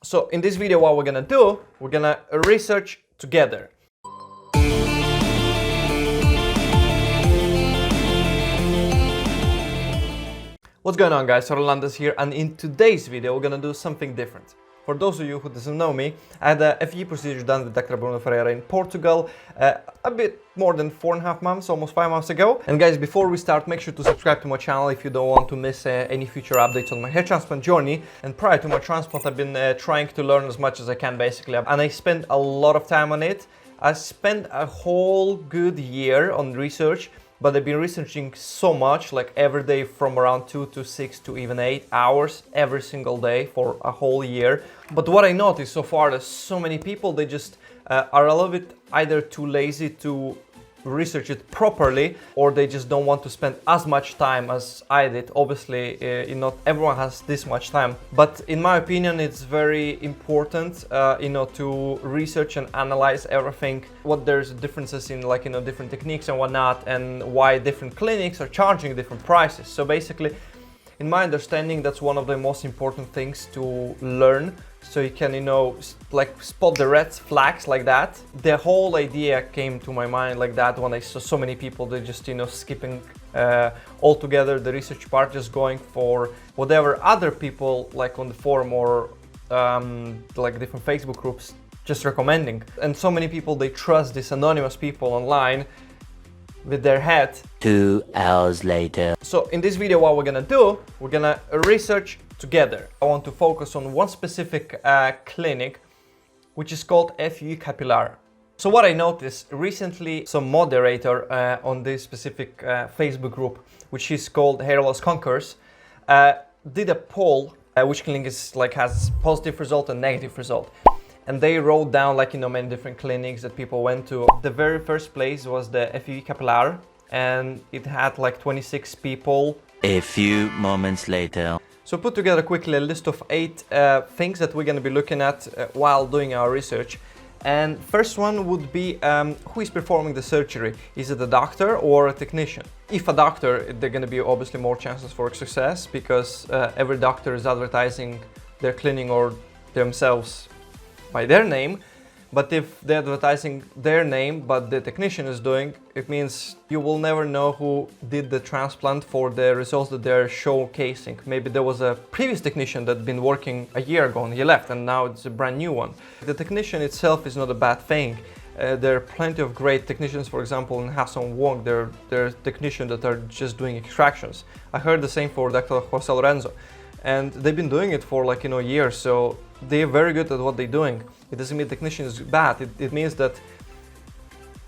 So in this video, what we're gonna do, we're gonna research together. What's going on, guys? Rolandas here, and in today's video we're gonna do something different. For those of you who doesn't know me, I had a FUE procedure done with Dr. Bruno Ferreira in Portugal a bit more than 4.5 months, almost 5 months ago. And guys, before we start, make sure to subscribe to my channel if you don't want to miss any future updates on my hair transplant journey. And prior to my transplant, I've been trying to learn as much as I can, basically, and I spent a lot of time on it. I spent a whole good year on research, but I've been researching so much, like every day from around 2 to 6 to even 8 hours every single day for a whole year. But what I noticed so far is so many people, they just are a little bit either too lazy to research it properly, or they just don't want to spend as much time as I did. Obviously, not everyone has this much time, but in my opinion, it's very important, to research and analyze everything. What there's differences in, like, different techniques and whatnot, and why different clinics are charging different prices. So basically, in my understanding, that's one of the most important things to learn, so you can, like, spot the red flags like that. The whole idea came to my mind like that when I saw so many people, they just, skipping altogether the research part, just going for whatever other people, like on the forum or like different Facebook groups, just recommending. And so many people, they trust these anonymous people online with their head. 2 hours later. So in this video, what we're gonna do, we're gonna research together. I want to focus on one specific clinic, which is called FUE Capilar. So what I noticed recently, some moderator on this specific Facebook group, which is called Hair Loss Conquers, did a poll, which clinic is has positive result and negative result. And they wrote down, many different clinics that people went to. The very first place was the FUE Capilar, and it had 26 people. A few moments later. So put together quickly a list of 8 things that we're gonna be looking at while doing our research. And first one would be who is performing the surgery. Is it a doctor or a technician? If a doctor, they're gonna be obviously more chances for success, because every doctor is advertising their clinic or themselves by their name. But if they're advertising their name but the technician is doing, it means you will never know who did the transplant for the results that they're showcasing. Maybe there was a previous technician that had been working a year ago and he left, and now it's a brand new one. The technician itself is not a bad thing. There are plenty of great technicians, for example, in Hassan Wong, there are technicians that are just doing extractions. I heard the same for Dr. Jose Lorenzo, and they've been doing it for years, so they're very good at what they're doing. It doesn't mean the technician is bad, it means that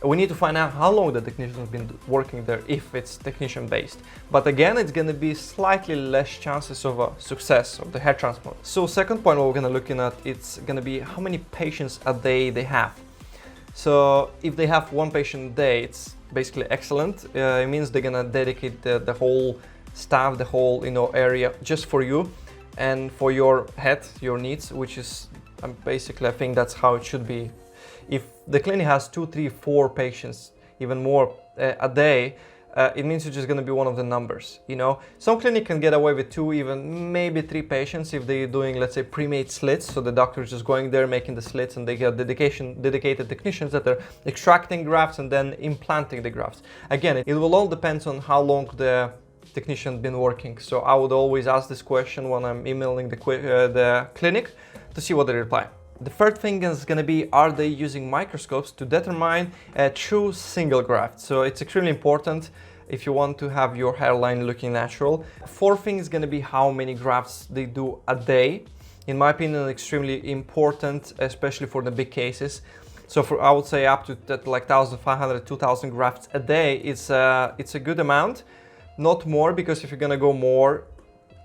we need to find out how long the technician has been working there, if it's technician based. But again, it's going to be slightly less chances of a success of the hair transplant. So second point what we're going to look at, it's going to be how many patients a day they have. So if they have 1 patient a day, it's basically excellent. It means they're going to dedicate the whole staff, the whole area just for you and for your head, your needs, which is basically, I think that's how it should be. If the clinic has 2, 3, 4 patients, even more a day, it means you're just going to be one of the numbers. Some clinic can get away with 2, even maybe 3 patients if they're doing, let's say, pre-made slits. So the doctor is just going there making the slits, and they get dedicated technicians that are extracting grafts and then implanting the grafts. Again, it will all depend on how long the technician been working. So I would always ask this question when I'm emailing the clinic to see what they reply. The third thing is going to be, are they using microscopes to determine a true single graft? So it's extremely important if you want to have your hairline looking natural. Fourth thing is going to be how many grafts they do a day. In my opinion, extremely important, especially for the big cases. So I would say up to 1,500, 2,000 grafts a day, it's a good amount. Not more, because if you're going to go more,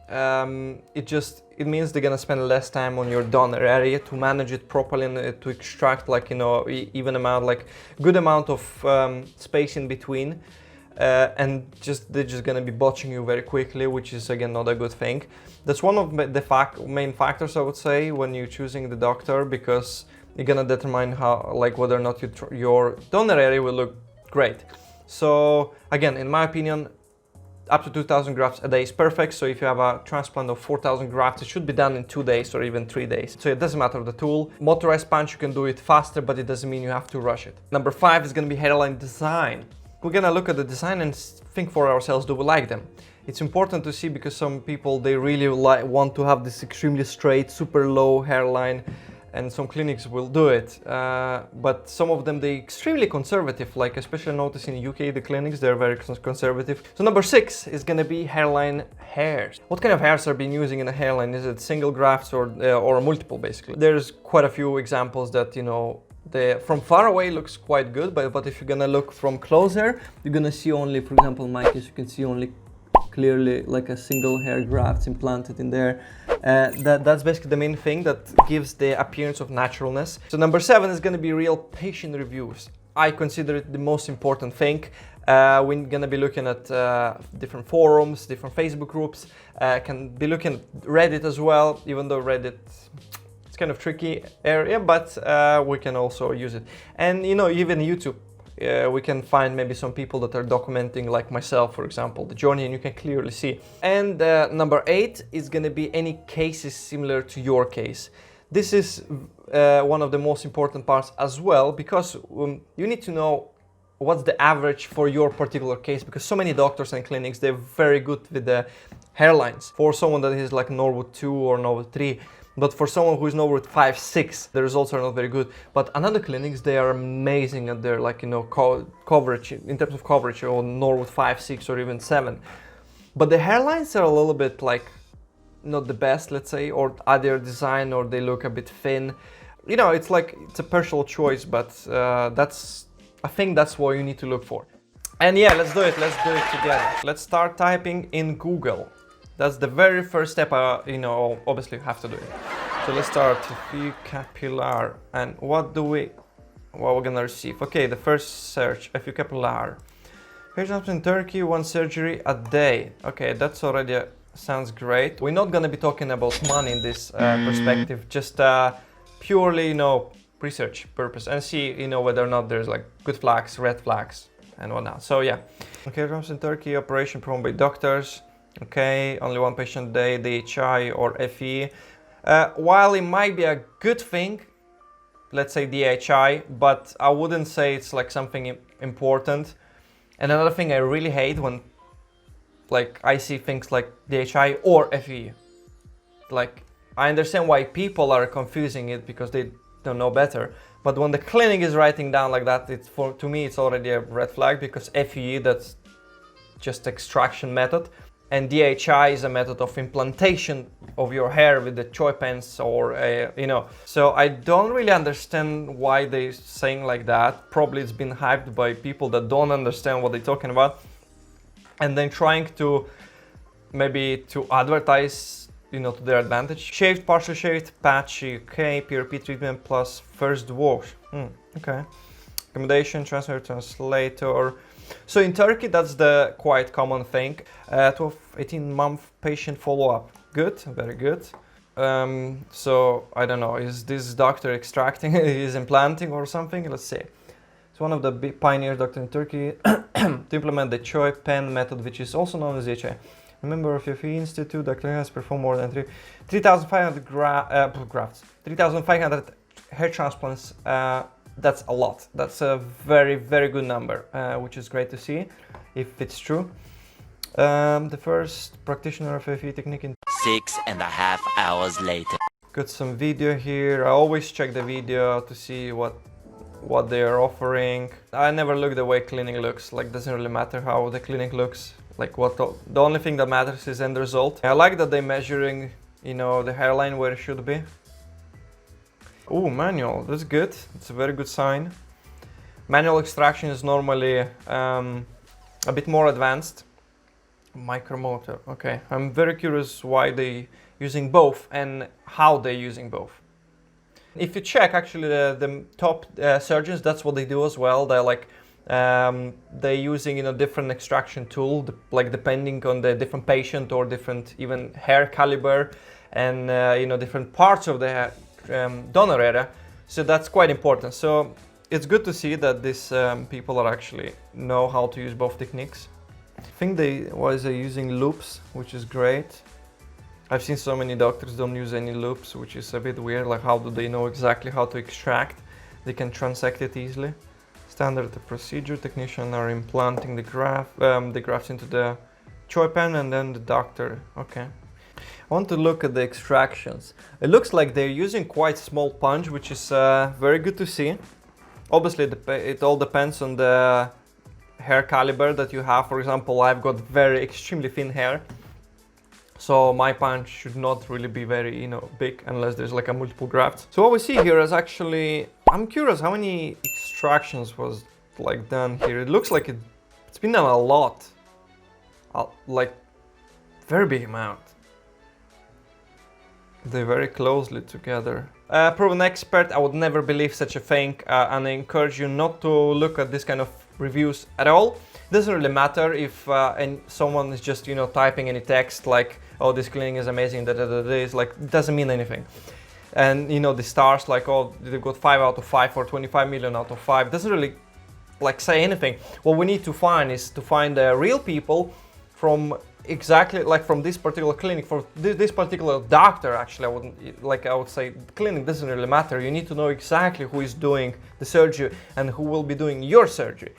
it means they're gonna spend less time on your donor area to manage it properly and to extract even amount, good amount of space in between, and they're just gonna be botching you very quickly, which is again not a good thing. That's one of the main factors, I would say, when you're choosing the doctor, because you're gonna determine how whether or not your donor area will look great. So again, in my opinion, up to 2000 grafts a day is perfect. So if you have a transplant of 4000 grafts, it should be done in 2 days or even 3 days. So it doesn't matter the tool. Motorized punch, you can do it faster, but it doesn't mean you have to rush it. Number 5 is going to be hairline design. We're going to look at the design and think for ourselves, do we like them? It's important to see because some people, they really want to have this extremely straight, super low hairline, and some clinics will do it, but some of them, they're extremely conservative, like especially notice in the UK, the clinics, they're very conservative. So number 6 is gonna be hairline hairs. What kind of hairs are being using in a hairline? Is it single grafts or multiple, basically? There's quite a few examples that, you know, from far away looks quite good, but if you're gonna look from closer, you're gonna see only, for example, my case, you can see only clearly like a single hair graft implanted in there. That's basically the main thing that gives the appearance of naturalness. So number 7 is going to be real patient reviews. I consider it the most important thing. We're going to be looking at different forums, different Facebook groups, can be looking at Reddit as well, even though Reddit, it's kind of tricky area, but we can also use it. And you know, even YouTube. We can find maybe some people that are documenting, like myself, for example, the journey, and you can clearly see. And number 8 is going to be any cases similar to your case. This is one of the most important parts as well, because you need to know what's the average for your particular case, because so many doctors and clinics, they're very good with the hairlines. For someone that is like Norwood 2 or Norwood 3, but for someone who is Norwood 5, 6, the results are not very good. But another clinics, they are amazing at their, like, you know, coverage, in terms of coverage, or Norwood 5, 6, or even 7. But the hairlines are a little bit like not the best, let's say, or either design or they look a bit thin. You know, it's like, it's a personal choice, but I think that's what you need to look for. And yeah, let's do it together. Let's start typing in Google. That's the very first step, you know, obviously you have to do it. So let's start FUE Capilar, and what we're gonna receive. Okay, the first search, FUE Capilar. Hair transplant in Turkey, 1 surgery a day. Okay, that's already sounds great. We're not gonna be talking about money in this perspective, just purely, you know, research purpose, and see, you know, whether or not there's like good flags, red flags, and whatnot. So yeah. Okay, hair transplant in Turkey, operation performed by doctors. Okay, only 1 patient a day, DHI or FE. While it might be a good thing, let's say DHI, but I wouldn't say it's like something important. And another thing I really hate when like I see things like DHI or FE. Like, I understand why people are confusing it because they don't know better. But when the clinic is writing down like that, to me it's already a red flag, because FE, that's just extraction method. And DHI is a method of implantation of your hair with the choy pens, or you know. So I don't really understand why they're saying like that. Probably it's been hyped by people that don't understand what they're talking about, and then trying to maybe to advertise, you know, to their advantage. Shaved, partially shaved, patchy, okay, PRP treatment plus first wash. Okay. Accommodation, transfer, translator. So in Turkey, that's the quite common thing. 12-18-month patient follow-up. Good, very good. So I don't know, is this doctor extracting, is implanting or something? Let's see. It's one of the big pioneer doctors in Turkey to implement the choy pen method, which is also known as DHI. A member of FUE Institute, Dr. has performed more than 3,500 grafts, 3,500 hair transplants. That's a lot. That's a very, very good number, which is great to see, if it's true. The first practitioner of FUE technique in 6.5 hours later. Got some video here. I always check the video to see what they are offering. I never look the way clinic looks. Like, doesn't really matter how the clinic looks. Like, the only thing that matters is end result. I like that they're measuring, you know, the hairline where it should be. Oh, manual, that's good. It's a very good sign. Manual extraction is normally a bit more advanced. Micromotor, okay. I'm very curious why they using both and how they're using both. If you check, actually, the top surgeons, that's what they do as well. They're like, they're using, you know, different extraction tool, like depending on the different patient or different even hair caliber, and you know, different parts of the hair. Donor area, so that's quite important. So it's good to see that these people are actually know how to use both techniques. I think they was using loops, which is great. I've seen so many doctors don't use any loops, which is a bit weird. Like, how do they know exactly how to extract? They can transect it easily. Standard procedure, technician are implanting the grafts into the choy pan, and then the doctor. Okay. I want to look at the extractions. It looks like they're using quite small punch, which is very good to see. Obviously, it all depends on the hair caliber that you have. For example, I've got extremely thin hair, so my punch should not really be very, you know, big unless there's like a multiple grafts. So what we see here is actually, I'm curious how many extractions was like done here. It looks like it's been done a lot, like very big amount. They're very closely together. Proven expert, I would never believe such a thing, and I encourage you not to look at this kind of reviews at all. It doesn't really matter if someone is just, you know, typing any text like, oh, this cleaning is amazing, it's like, it doesn't mean anything. And you know, the stars like, oh, they got 5 out of 5 or 25 million out of 5, doesn't really like say anything. What we need to find is to find the real people from exactly like from this particular clinic, for this particular doctor. Actually, I would say clinic doesn't really matter. You need to know exactly who is doing the surgery and who will be doing your surgery.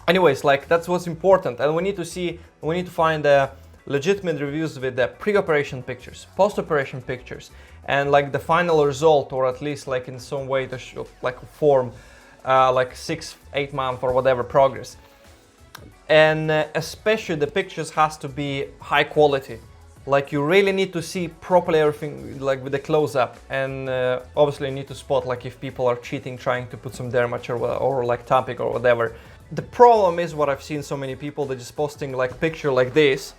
Anyways, like, that's what's important, and we need to find the legitimate reviews with the pre-operation pictures, post-operation pictures, and like the final result, or at least like in some way to show like form like 6-8 month or whatever progress. And especially the pictures has to be high quality. Like, you really need to see properly everything, like with the close-up, and obviously you need to spot like if people are cheating, trying to put some dermatology or like topic or whatever. The problem is what I've seen so many people, they're just posting like picture like this.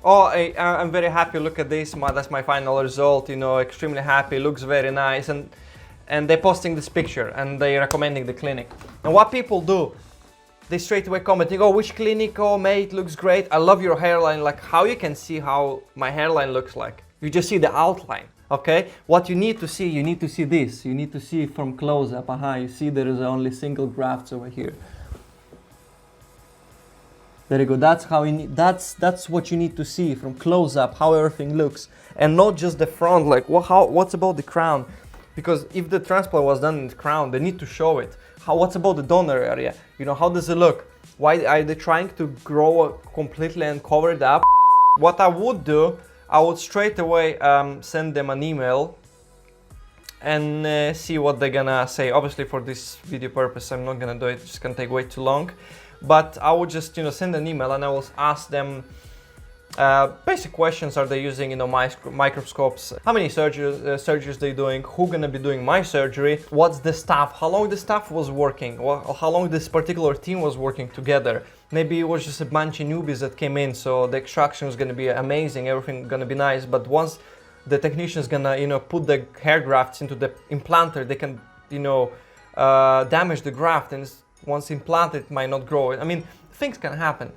Oh, I'm very happy, look at this, that's my final result, you know, extremely happy, looks very nice, and they're posting this picture and they're recommending the clinic. And what people do, they straight away commenting, oh, which clinic, oh mate, looks great, I love your hairline. Like, how you can see how my hairline looks like? You just see the outline, okay? What you need to see this, you need to see from close up. You see there is only single grafts over here. There you go, that's how you need, that's what you need to see from close up, how everything looks, and not just the front, like what's about the crown? Because if the transplant was done in the crown, they need to show it. What's about the donor area? You know, how does it look? Why are they trying to grow completely and cover it up? What I would do, I would straight away send them an email and see what they're gonna say. Obviously, for this video purpose, I'm not gonna do it, it's gonna take way too long. But I would just, you know, send an email and I will ask them basic questions. Are they using, you know, microscopes? How many surgeries they're doing? Who gonna be doing my surgery? What's the staff? How long the staff was working? How long this particular team was working together? Maybe it was just a bunch of newbies that came in, so the extraction was gonna be amazing, everything gonna be nice. But once the technician is gonna, you know, put the hair grafts into the implanter, they can, you know, damage the graft, and once implanted, it might not grow. I mean, things can happen.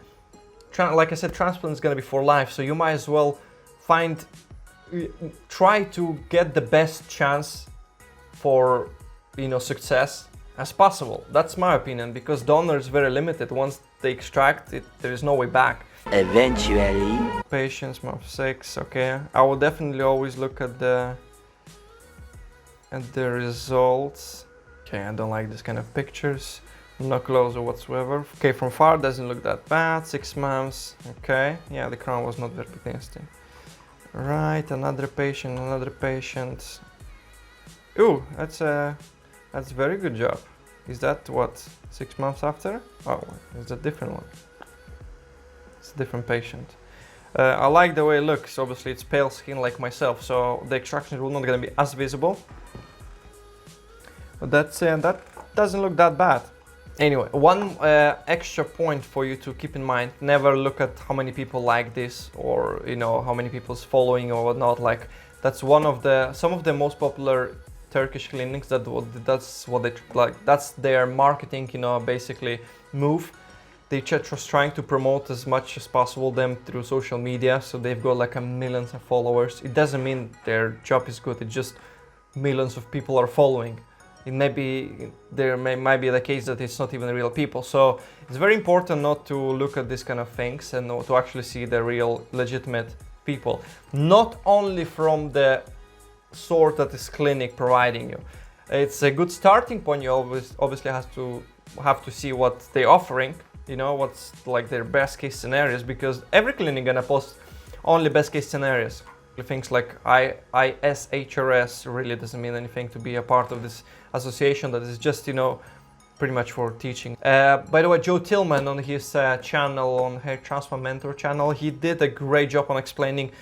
Like I said, transplant is going to be for life, so you might as well try to get the best chance for, you know, success as possible. That's my opinion, because donor is very limited. Once they extract it, there is no way back. Eventually. Patients, month 6, okay. I will definitely always look at the results. Okay, I don't like this kind of pictures. No closer whatsoever. Okay, from far doesn't look that bad. 6 months. Okay, yeah, the crown was not very nasty. Right, another patient. Ooh, that's a very good job. Is that what, 6 months after? Oh, it's a different one. It's a different patient. I like the way it looks. Obviously, it's pale skin like myself, so the extraction is not going to be as visible. But that doesn't look that bad. Anyway, one extra point for you to keep in mind: never look at how many people like this, or you know, how many people's following or whatnot. Like, that's some of the most popular Turkish clinics. That's what they like. That's their marketing, you know, basically move. They just trying to promote as much as possible them through social media. So they've got like millions of followers. It doesn't mean their job is good. It's just millions of people are following. might be the case that it's not even real people. So it's very important not to look at these kind of things and to actually see the real legitimate people, not only from the sort that this clinic providing you. It's a good starting point. You obviously have to see what they're offering, you know, what's like their best case scenarios, because every clinic gonna post only best case scenarios. Things like ISHRS really doesn't mean anything to be a part of this association that is just, you know, pretty much for teaching. By the way, Joe Tillman on his channel, on Hair Transplant Mentor channel, he did a great job on explaining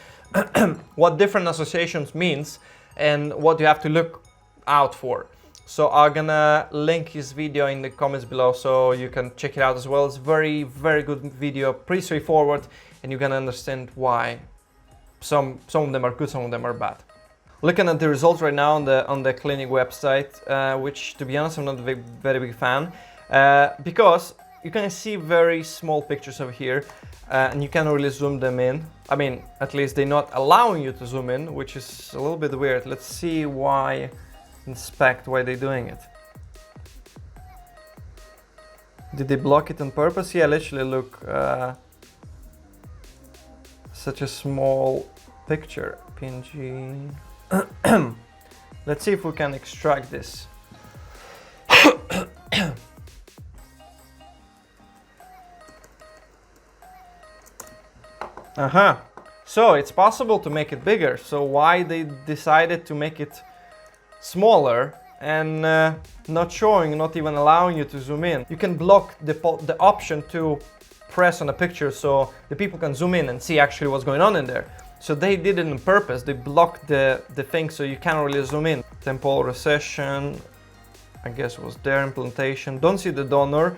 what different associations means and what you have to look out for. So I'm gonna link his video in the comments below so you can check it out as well. It's very, very good video, pretty straightforward, and you're gonna understand why some of them are good, some of them are bad. Looking at the results right now on the clinic website, which to be honest I'm not a very big fan, because you can see very small pictures over here, and you can't really zoom them in. I mean, at least they're not allowing you to zoom in, which is a little bit weird. Let's see why they're doing it. Did they block it on purpose? Yeah, literally look, such a small picture, PNG. Let's see if we can extract this. So it's possible to make it bigger. So why they decided to make it smaller and not showing, not even allowing you to zoom in? You can block the option to press on a picture so the people can zoom in and see actually what's going on in there. So they did it on purpose. They blocked the thing so you can't really zoom in. Temporal recession, I guess was their implantation. Don't see the donor,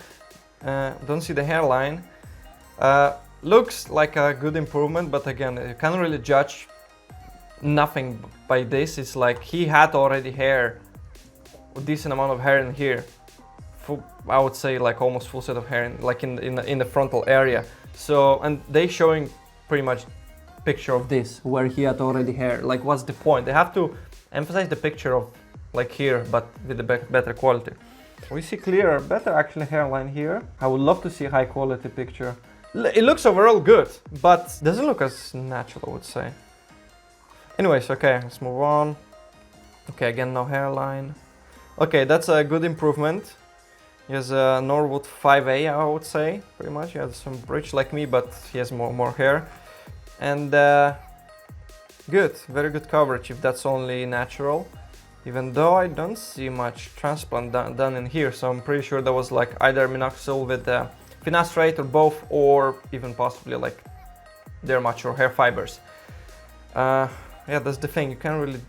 don't see the hairline. Looks like a good improvement, but again, you can't really judge nothing by this. It's like he had already hair, a decent amount of hair in here. I would say like almost full set of hair in the frontal area. So, and they showing pretty much picture of this where he had already hair. Like, what's the point? They have to emphasize the picture of like here, but with the better quality. We see clearer, better actually hairline here. I would love to see a high quality picture. It looks overall good, but doesn't look as natural, I would say. Anyways, okay, let's move on. Okay, again, no hairline. Okay, that's a good improvement. He has a Norwood 5A, I would say, pretty much. He has some bridge like me, but he has more hair. And good, very good coverage if that's only natural. Even though I don't see much transplant done in here, so I'm pretty sure that was like either minoxidil with finasteride or both, or even possibly like dermature or hair fibers. Yeah, that's the thing, you can't really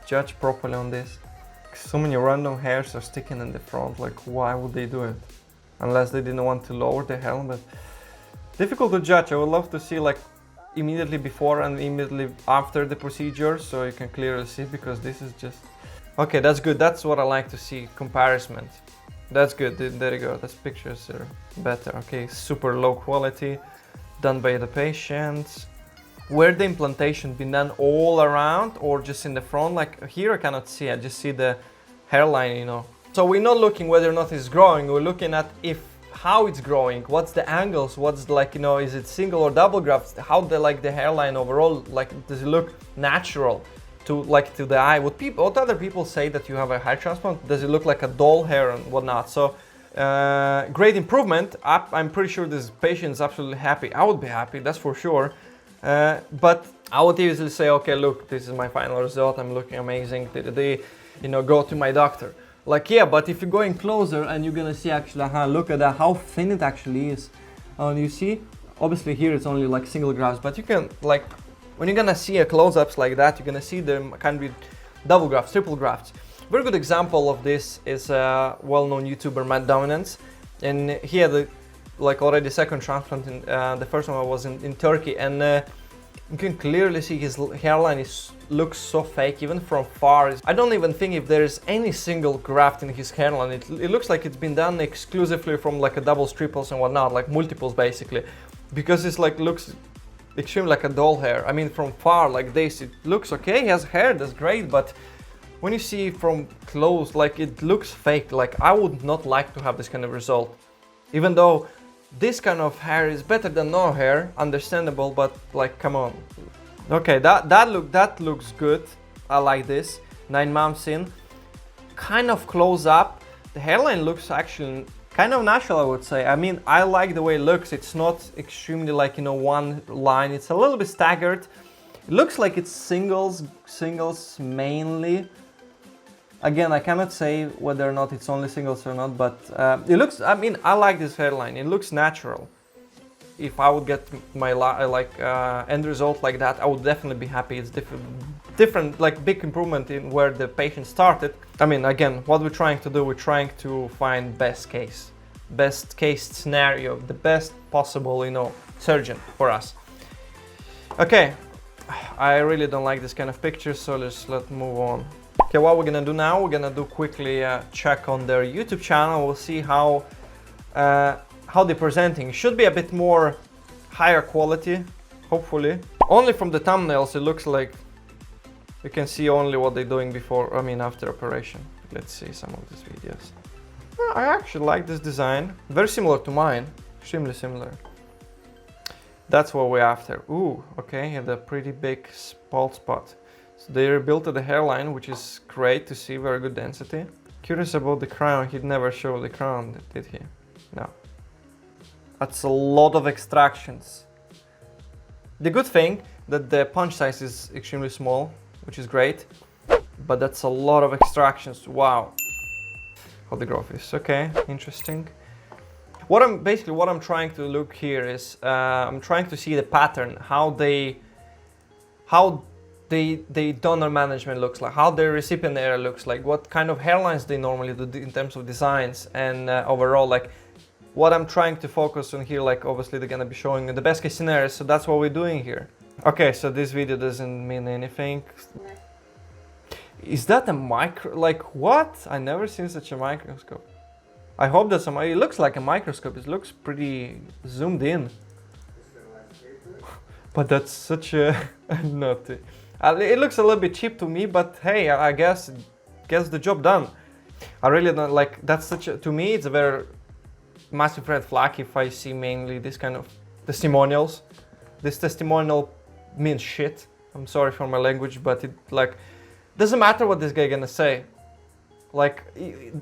judge properly on this. So many random hairs are sticking in the front, like why would they do it? Unless they didn't want to lower the helmet. Difficult to judge. I would love to see like immediately before and immediately after the procedure, so you can clearly see, because this is just... Okay, that's good. That's what I like to see, comparison. That's good. There you go. Those pictures are better. Okay, super low quality, done by the patient. Where the implantation been done all around or just in the front? Like here I cannot see, I just see the hairline, you know. So we're not looking whether or not it's growing, we're looking at how it's growing, what's the angles, what's like, you know, is it single or double grafts, how the hairline overall, like does it look natural to the eye? What other people say that you have a hair transplant, does it look like a doll hair and whatnot? So great improvement. I'm pretty sure this patient is absolutely happy. I would be happy, that's for sure. But I would easily say, okay, look, this is my final result, I'm looking amazing, you know, go to my doctor. Like, yeah, but if you're going closer and you're gonna see actually, look at that, how thin it actually is. You see, obviously here it's only like single grafts, but you can, like, when you're gonna see a close-ups like that, you're gonna see them can be double grafts, triple grafts. Very good example of this is a well-known YouTuber, Matt Dominance, and he had like already second transplant. The first one was in Turkey, and you can clearly see his hairline looks so fake even from far. I don't even think if there is any single graft in his hairline. It looks like it's been done exclusively from like a doubles, triples and whatnot, like multiples basically, because it's like looks extremely like a doll hair. I mean, from far like this, it looks okay. He has hair, that's great, but when you see from close, like it looks fake. Like I would not like to have this kind of result, even though this kind of hair is better than no hair, understandable, but like, come on. Okay, that looks good. I like this. 9 months in, kind of close up. The hairline looks actually kind of natural, I would say. I mean, I like the way it looks. It's not extremely like, you know, one line. It's a little bit staggered. It looks like it's singles mainly. Again, I cannot say whether or not it's only singles or not, but it looks, I mean, I like this hairline. It looks natural. If I would get my end result like that, I would definitely be happy. It's different, like big improvement in where the patient started. I mean, again, what we're trying to do, we're trying to find best case scenario, the best possible, you know, surgeon for us. Okay, I really don't like this kind of picture, so let's move on. Okay, what we're gonna do now, we're gonna do quickly check on their YouTube channel. We'll see how they're presenting. It should be a bit more higher quality, hopefully. Only from the thumbnails, it looks like you can see only what they're doing before, I mean, after operation. Let's see some of these videos. Well, I actually like this design. Very similar to mine, extremely similar. That's what we're after. Ooh, okay, and a pretty big bald spot. So they rebuilt the hairline, which is great to see, very good density. Curious about the crown, he'd never show the crown, did he? No. That's a lot of extractions. The good thing that the punch size is extremely small, which is great, but that's a lot of extractions. Wow. How the growth is. Okay, interesting. What I'm trying to look here is I'm trying to see the pattern, how the donor management looks like, how the recipient area looks like, what kind of hairlines they normally do in terms of designs, and overall, like what I'm trying to focus on here, like obviously they're gonna be showing the best case scenario, so that's what we're doing here. Okay, so this video doesn't mean anything. Is that a micro, like what? I never seen such a microscope. I hope that's it looks like a microscope, it looks pretty zoomed in. But that's such a, not, it looks a little bit cheap to me, but hey, I guess gets the job done. I really don't like, that's such a, to me it's a very massive red flag if I see mainly this kind of testimonials. This testimonial means shit. I'm sorry for my language, but it like doesn't matter what this guy gonna say. Like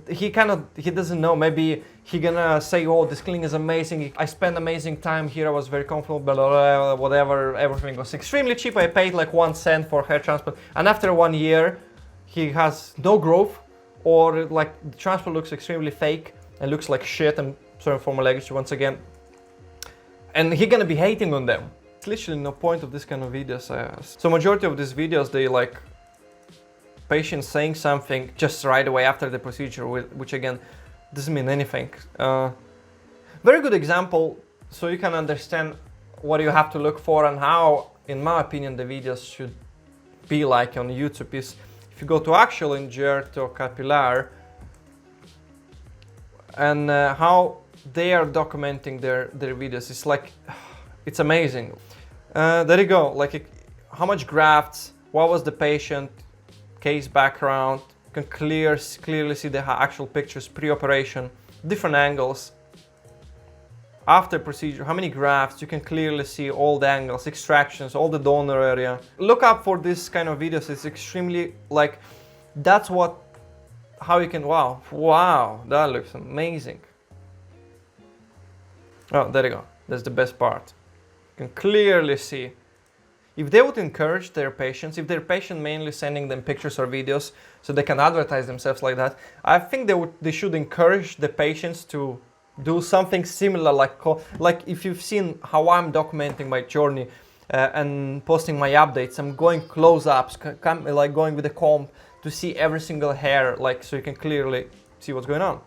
he doesn't know. Maybe he gonna say, "Oh, this clinic is amazing. I spent amazing time here. I was very comfortable. Blah, blah, blah, whatever. Everything was extremely cheap. I paid like 1 cent for hair transplant, and after 1 year, he has no growth, or like the transplant looks extremely fake and looks like shit." I'm sorry for my language once again. And he gonna be hating on them. It's literally no point of this kind of videos. So majority of these videos, they like patients saying something just right away after the procedure, which again doesn't mean anything. Very good example, so you can understand what you have to look for and how, in my opinion, the videos should be like on YouTube is if you go to actual Fue Capilar and how they are documenting their videos. It's like, it's amazing. There you go, like how much grafts, what was the patient, case background, you can clearly see the actual pictures pre-operation, different angles. After procedure, how many grafts, you can clearly see all the angles, extractions, all the donor area. Look up for this kind of videos, it's extremely like, that's what, how you can, wow, that looks amazing. Oh, there you go, that's the best part. You can clearly see. If they would encourage their patients, if their patient mainly sending them pictures or videos so they can advertise themselves like that, I think they should encourage the patients to do something similar, like if you've seen how I'm documenting my journey and posting my updates, I'm going close-ups, like going with a comb to see every single hair, like so you can clearly see what's going on.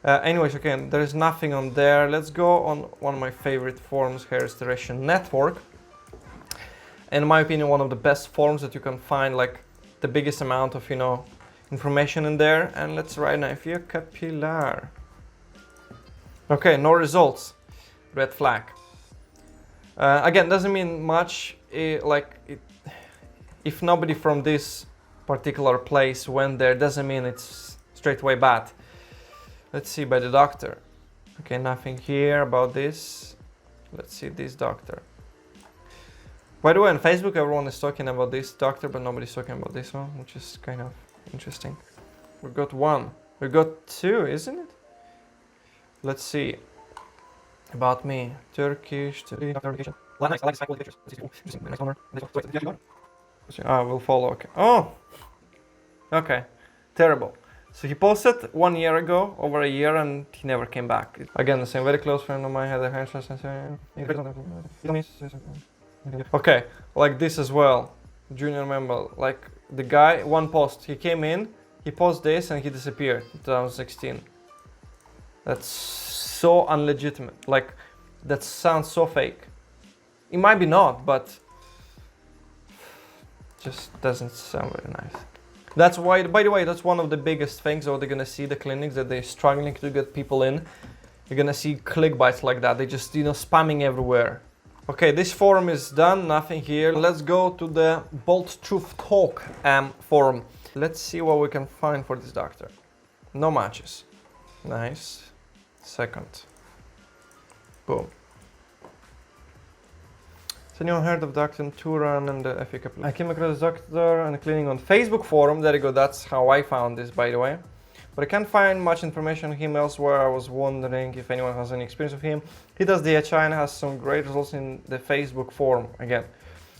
Anyways, again, there is nothing on there. Let's go on one of my favorite forums, Hair Restoration Network. In my opinion, one of the best forums that you can find, like the biggest amount of, you know, information in there. And let's write now, Fue Kapillar. Okay, no results, red flag. Again, doesn't mean much, if nobody from this particular place went there doesn't mean it's straight away bad. Let's see by the doctor. Okay, nothing here about this. Let's see this doctor. By the way, on Facebook everyone is talking about this doctor, but nobody's talking about this one, which is kind of interesting. We got one. We got two, isn't it? Let's see. About me. Turkish. Ah, we'll follow. Okay. Oh! Okay. Terrible. So he posted 1 year ago, over a year, and he never came back. Again, the same very close friend of mine had a hair transplant. Okay, like this as well. Junior member, like the guy, one post, he came in, he posted this and he disappeared in 2016. That's so unlegitimate. Like, that sounds so fake. It might be not, but just doesn't sound very nice. That's why, by the way, that's one of the biggest things that they're gonna see, the clinics, that they're struggling to get people in. You're gonna see clickbaits like that. They just, spamming everywhere. Okay, this forum is done, nothing here. Let's go to the Bold Truth Talk forum. Let's see what we can find for this doctor. No matches. Nice. Second. Boom. Has anyone heard of Dr. Turan and the FUE Capilar? I came across this doctor and cleaning on Facebook forum. There you go, that's how I found this, by the way. But I can't find much information on him elsewhere. I was wondering if anyone has any experience with him. He does DHI and has some great results in the Facebook forum. Again,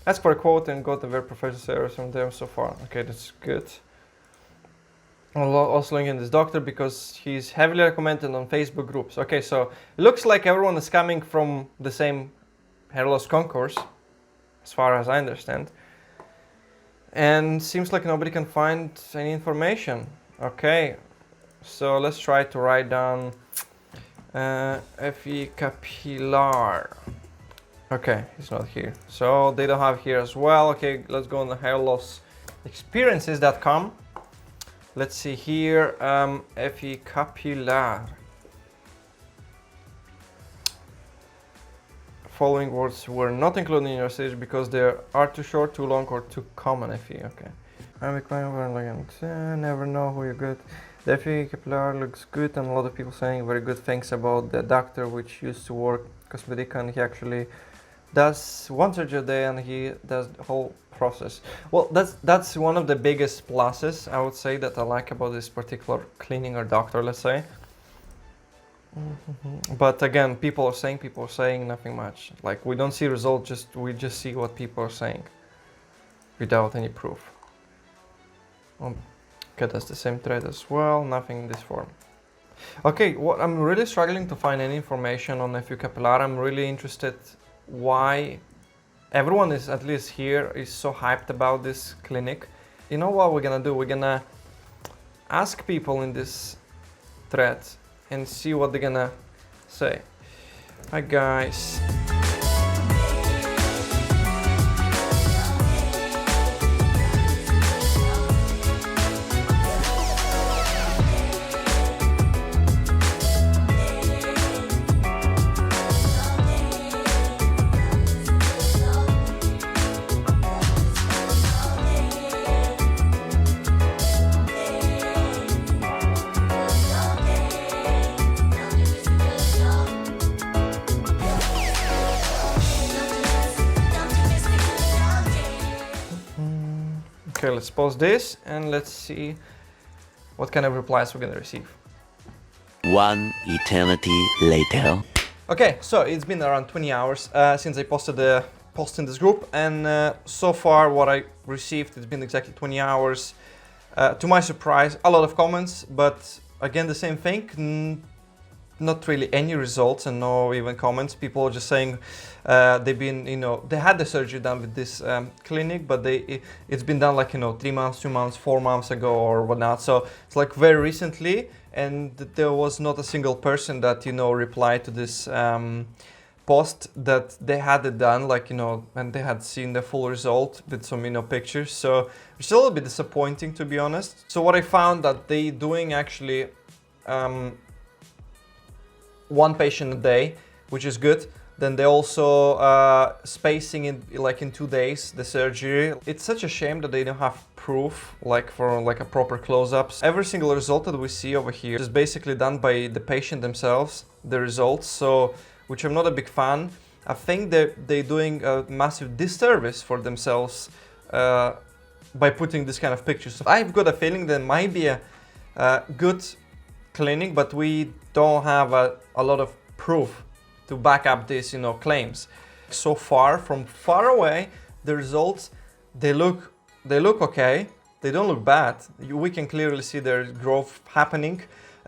ask for a quote and got a very professional service from them so far. Okay, that's good. I'll also link in this doctor because he's heavily recommended on Facebook groups. Okay, so it looks like everyone is coming from the same hair loss concourse, as far as I understand. And seems like nobody can find any information. Okay. So let's try to write down Fue Kapillar. Okay, he's not here. So they don't have here as well. Okay, let's go on the hairlossexperiences.com. Let's see here, Fue Kapillar. Following words were not included in your search because they are too short, too long, or too common. Fue, okay. I'm never know who you're good. The FUE Capilar looks good, and a lot of people saying very good things about the doctor which used to work cosmetic, and he actually does one surgery a day and he does the whole process. Well, that's one of the biggest pluses I would say that I like about this particular cleaning or doctor, let's say. But again, people are saying nothing much. Like, we don't see results, we just see what people are saying without any proof. Okay, that's the same thread as well, nothing in this form. Okay, what I'm really struggling to find any information on FUE Capilar. I'm really interested why everyone is, at least here, is so hyped about this clinic. You know what we're gonna do? We're gonna ask people in this thread and see what they're gonna say. Hi guys. Okay, let's pause this and let's see what kind of replies we're gonna receive. One eternity later. Okay, so it's been around 20 hours since I posted the post in this group, and so far what I received, it's been exactly 20 hours. To my surprise, a lot of comments, but again the same thing, not really any results and no even comments. People are just saying they've been, they had the surgery done with this clinic, but it's been done like, 3 months, 2 months, 4 months ago or whatnot. So it's like very recently, and there was not a single person that, replied to this post that they had it done, like, and they had seen the full result with some, pictures. So it's a little bit disappointing, to be honest. So what I found that they doing actually one patient a day, which is good. Then they also spacing in like in 2 days the surgery. It's such a shame that they don't have proof like for like a proper close-ups. Every single result that we see over here is basically done by the patient themselves, the results, so which I'm not a big fan. I think that they're doing a massive disservice for themselves by putting this kind of pictures. I've got a feeling there might be a good clinic, but we don't have a lot of proof to back up these, you know, claims. So far, from far away, the results, they look okay. They don't look bad. We can clearly see their growth happening.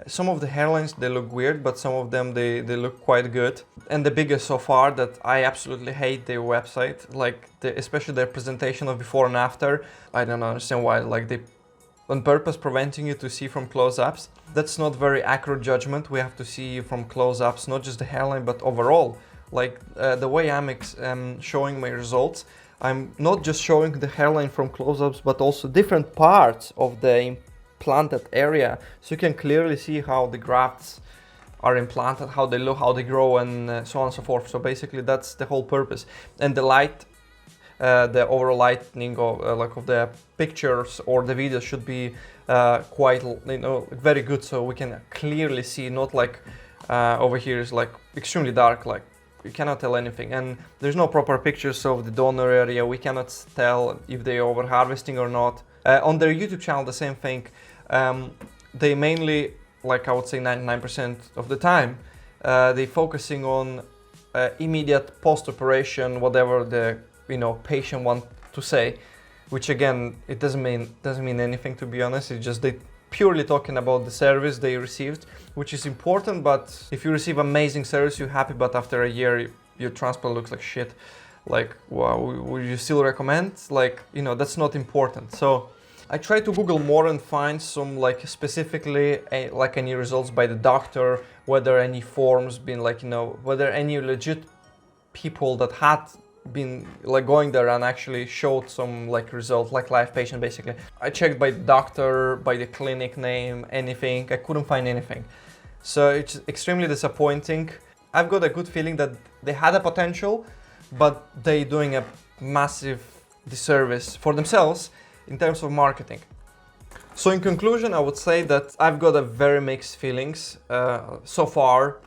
Some of the hairlines, they look weird, but some of them, they look quite good. And the biggest so far that I absolutely hate their website, like especially their presentation of before and after. I don't understand why, like they on purpose preventing you to see from close-ups. That's not very accurate judgment. We have to see from close-ups, not just the hairline, but overall. Like the way I'm showing my results, I'm not just showing the hairline from close-ups, but also different parts of the implanted area. So you can clearly see how the grafts are implanted, how they look, how they grow, and so on and so forth. So basically that's the whole purpose. And the light, the overall lighting of the pictures or the videos should be quite, you know, very good, so we can clearly see, not like over here is like extremely dark, like you cannot tell anything. And there's no proper pictures of the donor area. We cannot tell if they over harvesting or not. On their YouTube channel, the same thing. They mainly, like I would say 99% of the time, they focusing on immediate post-operation, whatever the patient want to say, which again, it doesn't mean anything, to be honest. It's just they purely talking about the service they received, which is important. But if you receive amazing service, you're happy, but after a year your transplant looks like shit, like, wow, would you still recommend? Like, that's not important. So I try to Google more and find some, like, specifically like any results by the doctor, whether any forms been, like, whether any legit people that had been like going there and actually showed some like result, like live patient basically. I checked by the doctor, by the clinic name, anything. I couldn't find anything. So it's extremely disappointing. I've got a good feeling that they had a potential, but they doing a massive disservice for themselves in terms of marketing. So in conclusion, I would say that I've got a very mixed feelings so far.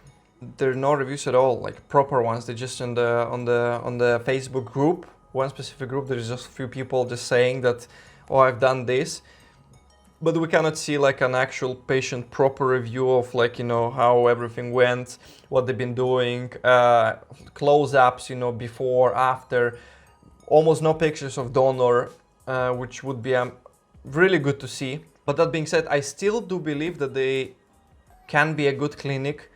There are no reviews at all, like proper ones. They're just on the Facebook group, one specific group. There is just a few people just saying that, oh, I've done this, but we cannot see like an actual patient proper review of, like, how everything went, what they've been doing, close-ups, before, after. Almost no pictures of donor, which would be really good to see. But that being said, I still do believe that they can be a good clinic.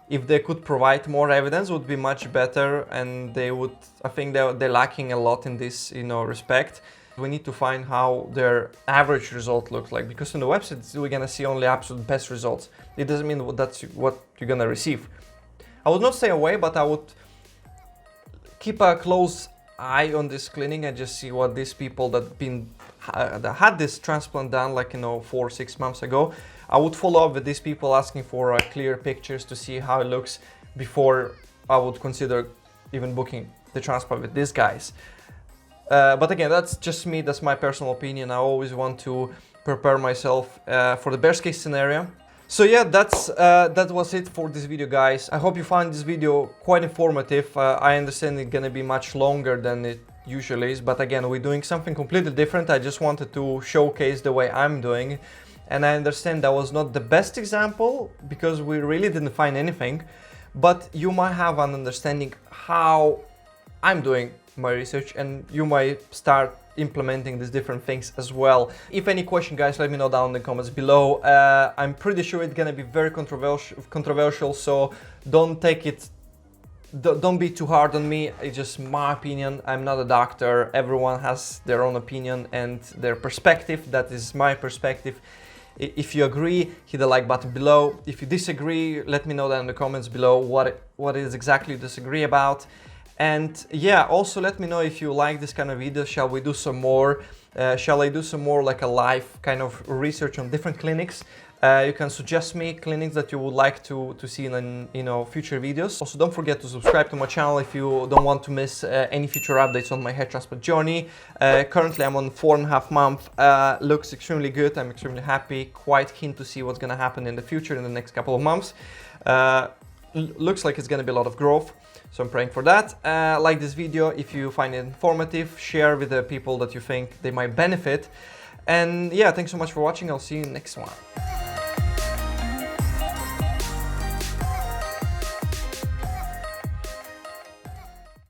If they could provide more evidence, would be much better, and they would. I think they're lacking a lot in this, respect. We need to find how their average result looks like, because on the website we're gonna see only absolute best results. It doesn't mean that's what you're gonna receive. I would not stay away, but I would keep a close eye on this clinic and just see what these people that had this transplant done, like 4 or 6 months ago. I would follow up with these people, asking for clear pictures to see how it looks before I would consider even booking the transplant with these guys. But again, that's just me, that's my personal opinion. I always want to prepare myself for the best case scenario. So yeah, that was it for this video, guys. I hope you found this video quite informative. I understand it's gonna be much longer than it usually is, but again, we're doing something completely different. I just wanted to showcase the way I'm doing. And I understand that was not the best example because we really didn't find anything, but you might have an understanding how I'm doing my research, and you might start implementing these different things as well. If any question, guys, let me know down in the comments below. I'm pretty sure it's gonna be very controversial, so don't be too hard on me. It's just my opinion. I'm not a doctor. Everyone has their own opinion and their perspective. That is my perspective. If you agree, hit the like button below. If you disagree, let me know down in the comments below what is exactly you disagree about. And yeah, also let me know if you like this kind of videos. Shall we do some more? Shall I do some more like a live kind of research on different clinics? You can suggest me clinics that you would like to see in future videos. Also, don't forget to subscribe to my channel if you don't want to miss any future updates on my hair transplant journey. Currently I'm on 4.5 months. Looks extremely good. I'm extremely happy. Quite keen to see what's going to happen in the future in the next couple of months. Looks like it's going to be a lot of growth. So I'm praying for that. Like this video if you find it informative. Share with the people that you think they might benefit. And yeah, thanks so much for watching. I'll see you in the next one.